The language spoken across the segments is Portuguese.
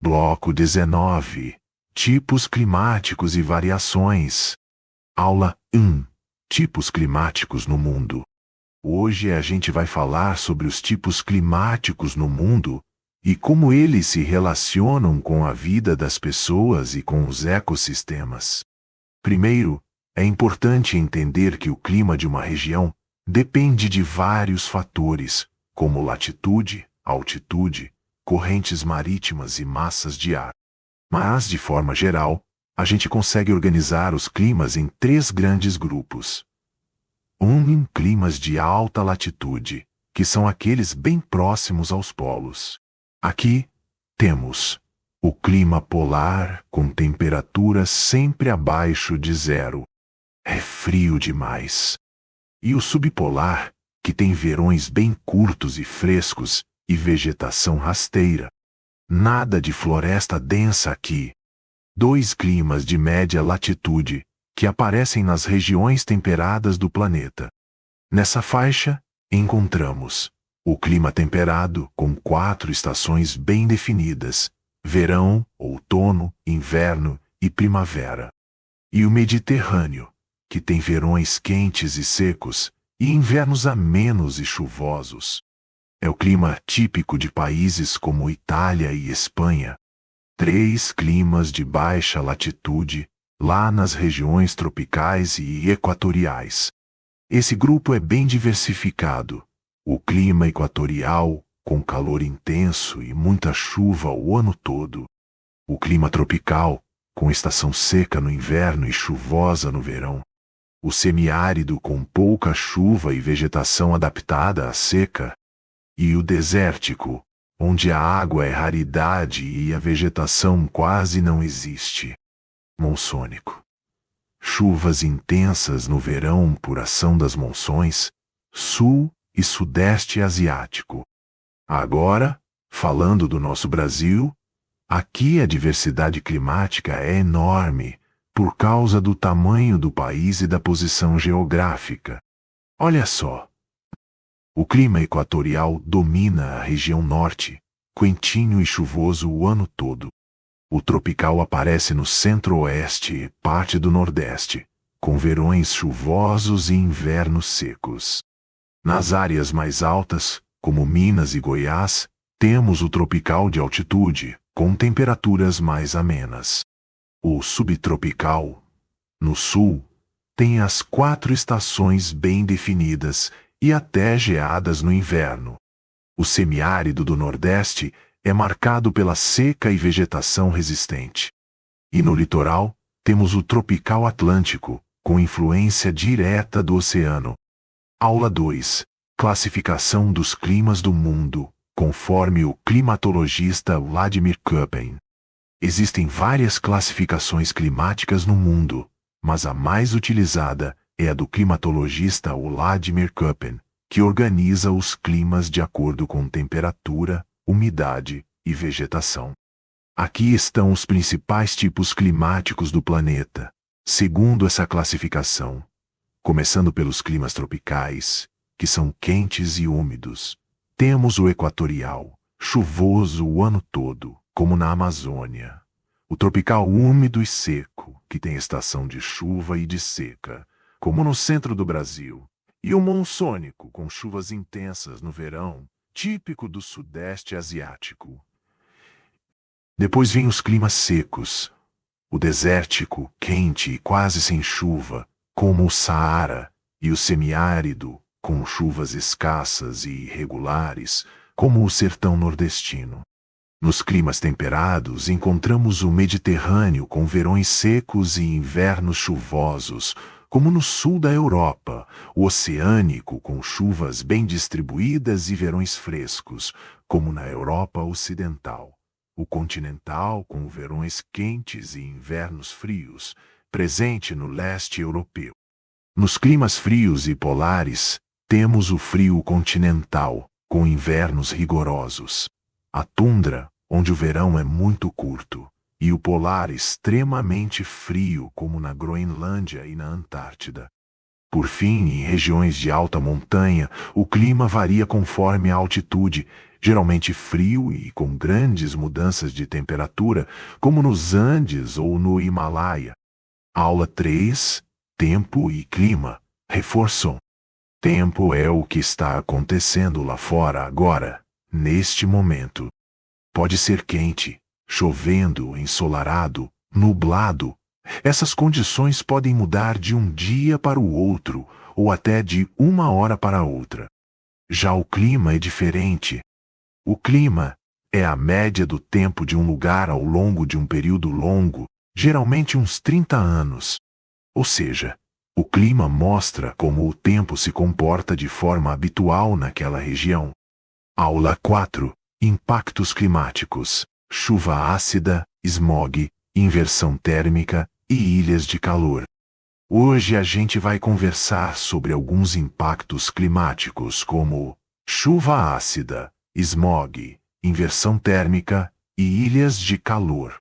Bloco 19. Tipos climáticos e variações. Aula 1. Tipos climáticos no mundo. Hoje a gente vai falar sobre os tipos climáticos no mundo e como eles se relacionam com a vida das pessoas e com os ecossistemas. Primeiro, é importante entender que o clima de uma região depende de vários fatores, como latitude, altitude, correntes marítimas e massas de ar. Mas, de forma geral, a gente consegue organizar os climas em 3 grandes grupos. Em climas de alta latitude, que são aqueles bem próximos aos polos. Aqui temos o clima polar com temperaturas sempre abaixo de 0. É frio demais. E o subpolar, que tem verões bem curtos e frescos e vegetação rasteira. Nada de floresta densa aqui. 2 climas de média latitude, que aparecem nas regiões temperadas do planeta. Nessa faixa, encontramos o clima temperado com 4 estações bem definidas: verão, outono, inverno e primavera. E o Mediterrâneo, que tem verões quentes e secos e invernos amenos e chuvosos. É o clima típico de países como Itália e Espanha. 3 climas de baixa latitude, lá nas regiões tropicais e equatoriais. Esse grupo é bem diversificado. O clima equatorial, com calor intenso e muita chuva o ano todo. O clima tropical, com estação seca no inverno e chuvosa no verão. O semiárido, com pouca chuva e vegetação adaptada à seca. E o desértico, onde a água é raridade e a vegetação quase não existe. Monsônico. Chuvas intensas no verão por ação das monções, sul e sudeste asiático. Agora, falando do nosso Brasil, aqui a diversidade climática é enorme por causa do tamanho do país e da posição geográfica. Olha só. O clima equatorial domina a região norte, quentinho e chuvoso o ano todo. O tropical aparece no centro-oeste e parte do nordeste, com verões chuvosos e invernos secos. Nas áreas mais altas, como Minas e Goiás, temos o tropical de altitude, com temperaturas mais amenas. O subtropical, no sul, tem as 4 estações bem definidas e até geadas no inverno. O semiárido do Nordeste é marcado pela seca e vegetação resistente. E no litoral, temos o tropical atlântico, com influência direta do oceano. Aula 2. Classificação dos climas do mundo, conforme o climatologista Vladimir Köppen. Existem várias classificações climáticas no mundo, mas a mais utilizada é a do climatologista Vladimir Köppen, que organiza os climas de acordo com temperatura, umidade e vegetação. Aqui estão os principais tipos climáticos do planeta, segundo essa classificação, começando pelos climas tropicais, que são quentes e úmidos. Temos o equatorial, chuvoso o ano todo, como na Amazônia. O tropical úmido e seco, que tem estação de chuva e de seca, como no centro do Brasil. E o monsônico, com chuvas intensas no verão, típico do sudeste asiático. Depois vêm os climas secos. O desértico, quente e quase sem chuva, como o Saara, e o semiárido, com chuvas escassas e irregulares, como o sertão nordestino. Nos climas temperados, encontramos o Mediterrâneo com verões secos e invernos chuvosos, como no sul da Europa, o oceânico com chuvas bem distribuídas e verões frescos, como na Europa Ocidental, o continental com verões quentes e invernos frios, presente no leste europeu. Nos climas frios e polares, temos o frio continental, com invernos rigorosos, a tundra, onde o verão é muito curto, e o polar extremamente frio, como na Groenlândia e na Antártida. Por fim, em regiões de alta montanha, o clima varia conforme a altitude, geralmente frio e com grandes mudanças de temperatura, como nos Andes ou no Himalaia. Aula 3. Tempo e clima. Reforço. Tempo é o que está acontecendo lá fora agora, neste momento. Pode ser quente, chovendo, ensolarado, nublado. Essas condições podem mudar de um dia para o outro, ou até de uma hora para outra. Já o clima é diferente. O clima é a média do tempo de um lugar ao longo de um período longo, geralmente uns 30 anos. Ou seja, o clima mostra como o tempo se comporta de forma habitual naquela região. Aula 4. Impactos climáticos. Chuva ácida, smog, inversão térmica e ilhas de calor. Hoje a gente vai conversar sobre alguns impactos climáticos como chuva ácida, smog, inversão térmica e ilhas de calor.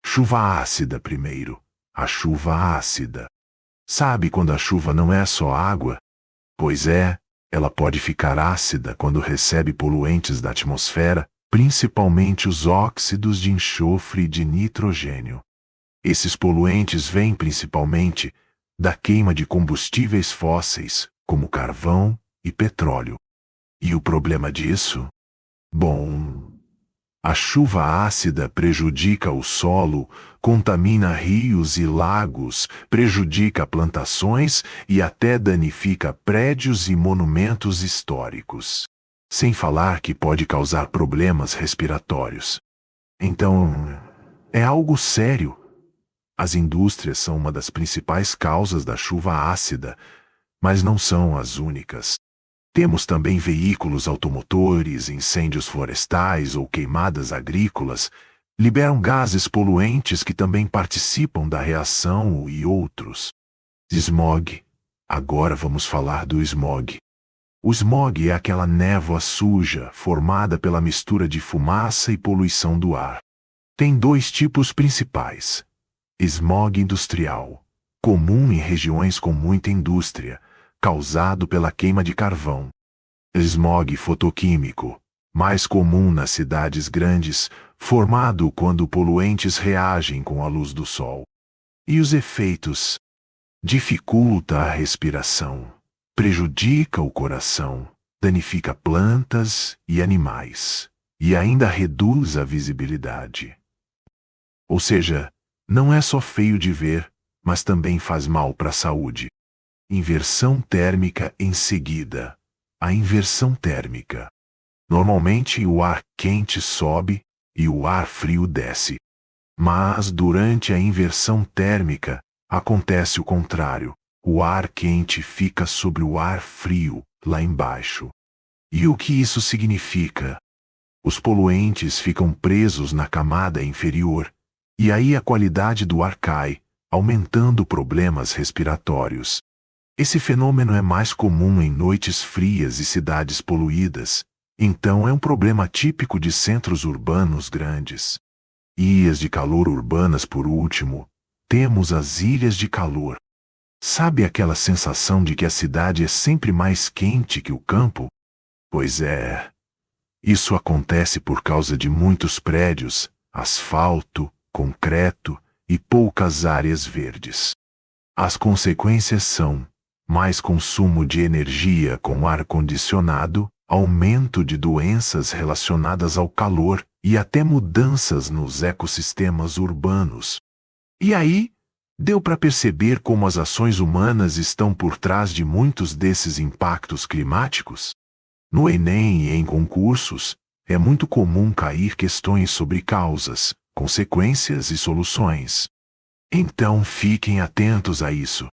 Chuva ácida primeiro. A chuva ácida. Sabe quando a chuva não é só água? Pois é, ela pode ficar ácida quando recebe poluentes da atmosfera, principalmente os óxidos de enxofre e de nitrogênio. Esses poluentes vêm principalmente da queima de combustíveis fósseis, como carvão e petróleo. E o problema disso? Bom, a chuva ácida prejudica o solo, contamina rios e lagos, prejudica plantações e até danifica prédios e monumentos históricos. Sem falar que pode causar problemas respiratórios. Então, é algo sério. As indústrias são uma das principais causas da chuva ácida, mas não são as únicas. Temos também veículos automotores, incêndios florestais ou queimadas agrícolas, liberam gases poluentes que também participam da reação e outros. Smog. Agora vamos falar do smog. O smog é aquela névoa suja formada pela mistura de fumaça e poluição do ar. Tem dois tipos principais. Smog industrial, comum em regiões com muita indústria, causado pela queima de carvão. Smog fotoquímico, mais comum nas cidades grandes, formado quando poluentes reagem com a luz do sol. E os efeitos? Dificulta a respiração, prejudica o coração, danifica plantas e animais, e ainda reduz a visibilidade. Ou seja, não é só feio de ver, mas também faz mal para a saúde. Inversão térmica em seguida. A inversão térmica. Normalmente o ar quente sobe e o ar frio desce. Mas durante a inversão térmica acontece o contrário. O ar quente fica sobre o ar frio, lá embaixo. E o que isso significa? Os poluentes ficam presos na camada inferior, e aí a qualidade do ar cai, aumentando problemas respiratórios. Esse fenômeno é mais comum em noites frias e cidades poluídas, então é um problema típico de centros urbanos grandes. Ilhas de calor urbanas, por último, temos as ilhas de calor. Sabe aquela sensação de que a cidade é sempre mais quente que o campo? Pois é. Isso acontece por causa de muitos prédios, asfalto, concreto e poucas áreas verdes. As consequências são mais consumo de energia com ar-condicionado, aumento de doenças relacionadas ao calor e até mudanças nos ecossistemas urbanos. E aí, deu para perceber como as ações humanas estão por trás de muitos desses impactos climáticos? No Enem e em concursos, é muito comum cair questões sobre causas, consequências e soluções. Então fiquem atentos a isso.